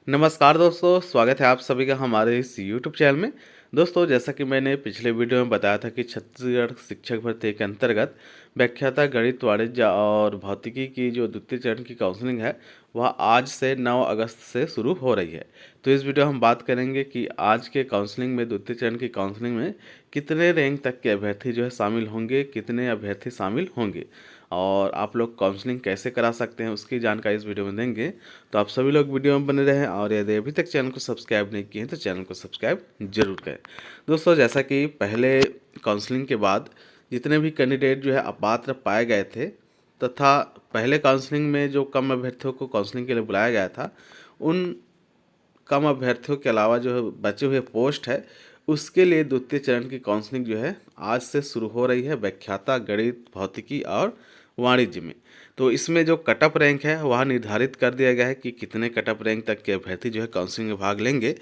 नमस्कार दोस्तों, स्वागत है आप सभी का हमारे इस यूट्यूब चैनल में। दोस्तों, जैसा कि मैंने पिछले वीडियो में बताया था कि छत्तीसगढ़ शिक्षक भर्ती के अंतर्गत व्याख्याता गणित, वाणिज्य और भौतिकी की जो द्वितीय चरण की काउंसलिंग है वह आज से 9 अगस्त से शुरू हो रही है। तो इस वीडियो हम बात करेंगे कि आज के काउंसलिंग में, द्वितीय चरण की काउंसलिंग में कितने रैंक तक के अभ्यर्थी जो है शामिल होंगे, कितने अभ्यर्थी शामिल होंगे और आप लोग काउंसलिंग कैसे करा सकते हैं उसकी जानकारी इस वीडियो में देंगे। तो आप सभी लोग वीडियो में बने रहें और यदि अभी तक चैनल को सब्सक्राइब नहीं किए हैं तो चैनल को सब्सक्राइब जरूर करें। दोस्तों, जैसा कि पहले काउंसलिंग के बाद जितने भी कैंडिडेट जो है अपात्र पाए गए थे तथा पहले काउंसलिंग में जो कम अभ्यर्थियों को काउंसलिंग के लिए बुलाया गया था, उन कम अभ्यर्थियों के अलावा जो है बचे हुए पोस्ट है उसके लिए द्वितीय चरण की काउंसलिंग जो है आज से शुरू हो रही है व्याख्याता गणित, भौतिकी और वाणिज्य में। तो इसमें जो कटअप रैंक है वह निर्धारित कर दिया गया है कि कितने कटअप रैंक तक के अभ्यर्थी जो है काउंसलिंग में भाग लेंगे,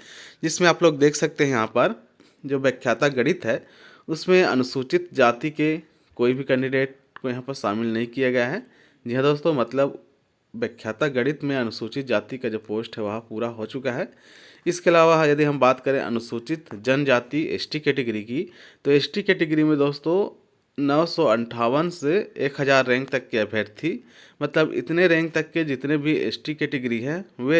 जिसमें आप लोग देख सकते हैं यहाँ पर जो व्याख्याता गणित है उसमें अनुसूचित जाति के कोई भी कैंडिडेट को यहाँ पर शामिल नहीं किया गया है। जी हाँ दोस्तों, मतलब व्याख्याता गणित में अनुसूचित जाति का जो पोस्ट है वह पूरा हो चुका है। इसके अलावा यदि हम बात करें अनुसूचित जनजाति एसटी कैटेगरी की, तो एसटी कैटेगरी में दोस्तों 958 से 1000 रैंक तक के अभ्यर्थी, मतलब इतने रैंक तक के जितने भी एसटी कैटेगरी है वो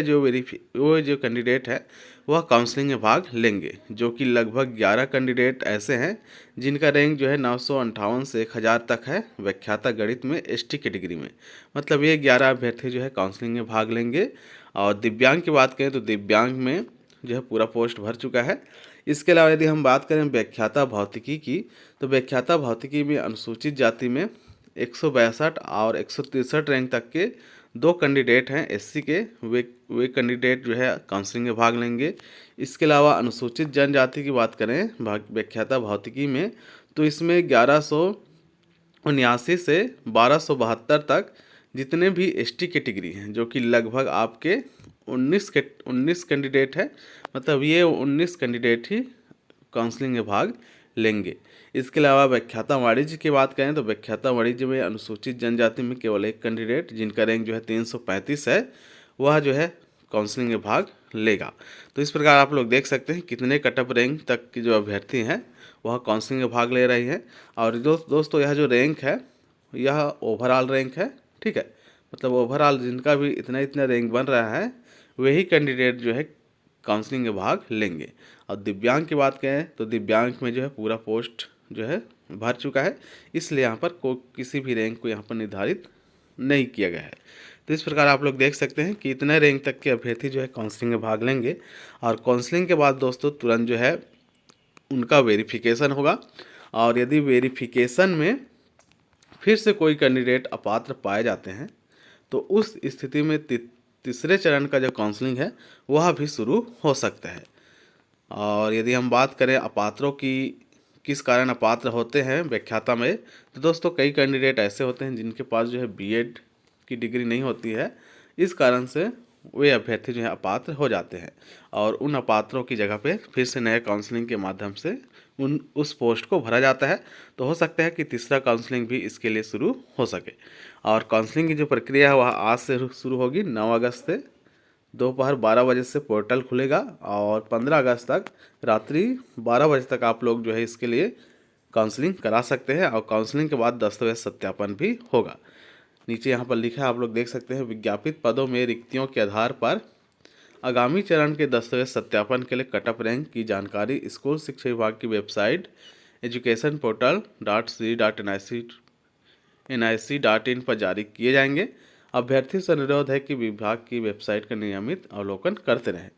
जो कैंडिडेट है वह काउंसलिंग में भाग लेंगे, जो कि लगभग 11 कैंडिडेट ऐसे हैं जिनका रैंक जो है 958 से 1000 तक है व्याख्याता गणित में एसटी कैटेगरी में। मतलब ये 11 अभ्यर्थी जो है काउंसलिंग में भाग लेंगे। और दिव्यांग की बात करें तो दिव्यांग में जो है पूरा पोस्ट भर चुका है। इसके अलावा यदि हम बात करें व्याख्याता भौतिकी की, तो व्याख्याता भौतिकी में अनुसूचित जाति में 162 और 163 रैंक तक के 2 कैंडिडेट हैं एससी के, वे कैंडिडेट जो है काउंसलिंग में भाग लेंगे। इसके अलावा अनुसूचित जनजाति की बात करें व्याख्याता भौतिकी में, तो इसमें 1179 से 1272 तक जितने भी एसटी कैटेगरी हैं, जो कि लगभग आपके 19 कैंडिडेट है, मतलब ये 19 कैंडिडेट ही काउंसलिंग में भाग लेंगे। इसके अलावा व्याख्याता वाणिज्य की बात करें तो व्याख्याता वाणिज्य में अनुसूचित जनजाति में केवल एक कैंडिडेट जिनका रैंक जो है 335 है वह जो है काउंसलिंग में भाग लेगा। तो इस प्रकार आप लोग देख सकते हैं कितने कटअप रैंक तक के जो अभ्यर्थी हैं वह काउंसलिंग में भाग ले रही हैं। और दोस्तों यह जो रैंक है यह ओवरऑल रैंक है, ठीक है। मतलब ओवरऑल जिनका भी इतना इतना रैंक बन रहा है वही कैंडिडेट जो है काउंसलिंग में भाग लेंगे। और दिव्यांग की बात करें तो दिव्यांग में जो है पूरा पोस्ट जो है भर चुका है, इसलिए यहाँ पर किसी भी रैंक को यहाँ पर निर्धारित नहीं किया गया है। तो इस प्रकार आप लोग देख सकते हैं कि इतने रैंक तक के अभ्यर्थी जो है काउंसलिंग में भाग लेंगे। और काउंसलिंग के बाद दोस्तों तुरंत जो है उनका वेरिफिकेशन होगा, और यदि वेरिफिकेशन में फिर से कोई कैंडिडेट अपात्र पाए जाते हैं तो उस स्थिति में तीसरे चरण का जो काउंसलिंग है वह भी शुरू हो सकता है। और यदि हम बात करें अपात्रों की, किस कारण अपात्र होते हैं व्याख्याता में, तो दोस्तों कई कैंडिडेट ऐसे होते हैं जिनके पास जो है बीएड की डिग्री नहीं होती है, इस कारण से वे अभ्यर्थी जो है अपात्र हो जाते हैं। और उन अपात्रों की जगह पे फिर से नए काउंसलिंग के माध्यम से उस पोस्ट को भरा जाता है। तो हो सकता है कि तीसरा काउंसलिंग भी इसके लिए शुरू हो सके। और काउंसलिंग की जो प्रक्रिया है वह आज से शुरू होगी। 9 अगस्त से दोपहर 12 बजे से पोर्टल खुलेगा और 15 अगस्त तक रात्रि 12 बजे तक आप लोग जो है इसके लिए काउंसलिंग करा सकते हैं। और काउंसलिंग के बाद दस्तावेज सत्यापन भी होगा। नीचे यहाँ पर लिखा है, आप लोग देख सकते हैं, विज्ञापित पदों में रिक्तियों के आधार पर आगामी चरण के दस्तावेज सत्यापन के लिए कटअप रैंक की जानकारी स्कूल शिक्षा विभाग की वेबसाइट educationportal.c.nic.in पर जारी किए जाएंगे। अभ्यर्थी से अनुरोध है कि विभाग की वेबसाइट का नियमित अवलोकन करते रहें।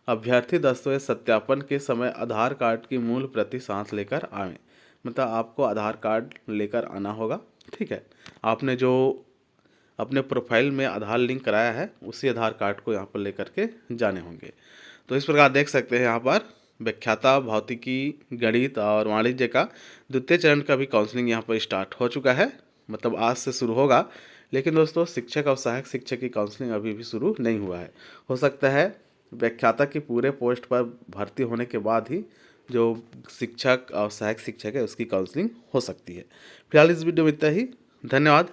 अभ्यर्थी दस्तावेज सत्यापन के समय आधार कार्ड की मूल प्रति साथ लेकर आएँ, मतलब आपको आधार कार्ड लेकर आना होगा, ठीक है। आपने जो अपने प्रोफाइल में आधार लिंक कराया है उसी आधार कार्ड को यहाँ पर लेकर के जाने होंगे। तो इस प्रकार देख सकते हैं यहाँ पर व्याख्याता भौतिकी, गणित और वाणिज्य का द्वितीय चरण का भी काउंसलिंग यहाँ पर स्टार्ट हो चुका है, मतलब आज से शुरू होगा। लेकिन दोस्तों शिक्षक और सहायक शिक्षक की काउंसलिंग अभी भी शुरू नहीं हुआ है। हो सकता है व्याख्याता की पूरे पोस्ट पर भर्ती होने के बाद ही जो शिक्षक और सहायक शिक्षक है उसकी काउंसलिंग हो सकती है। फिलहाल इस वीडियो में इतना ही। धन्यवाद।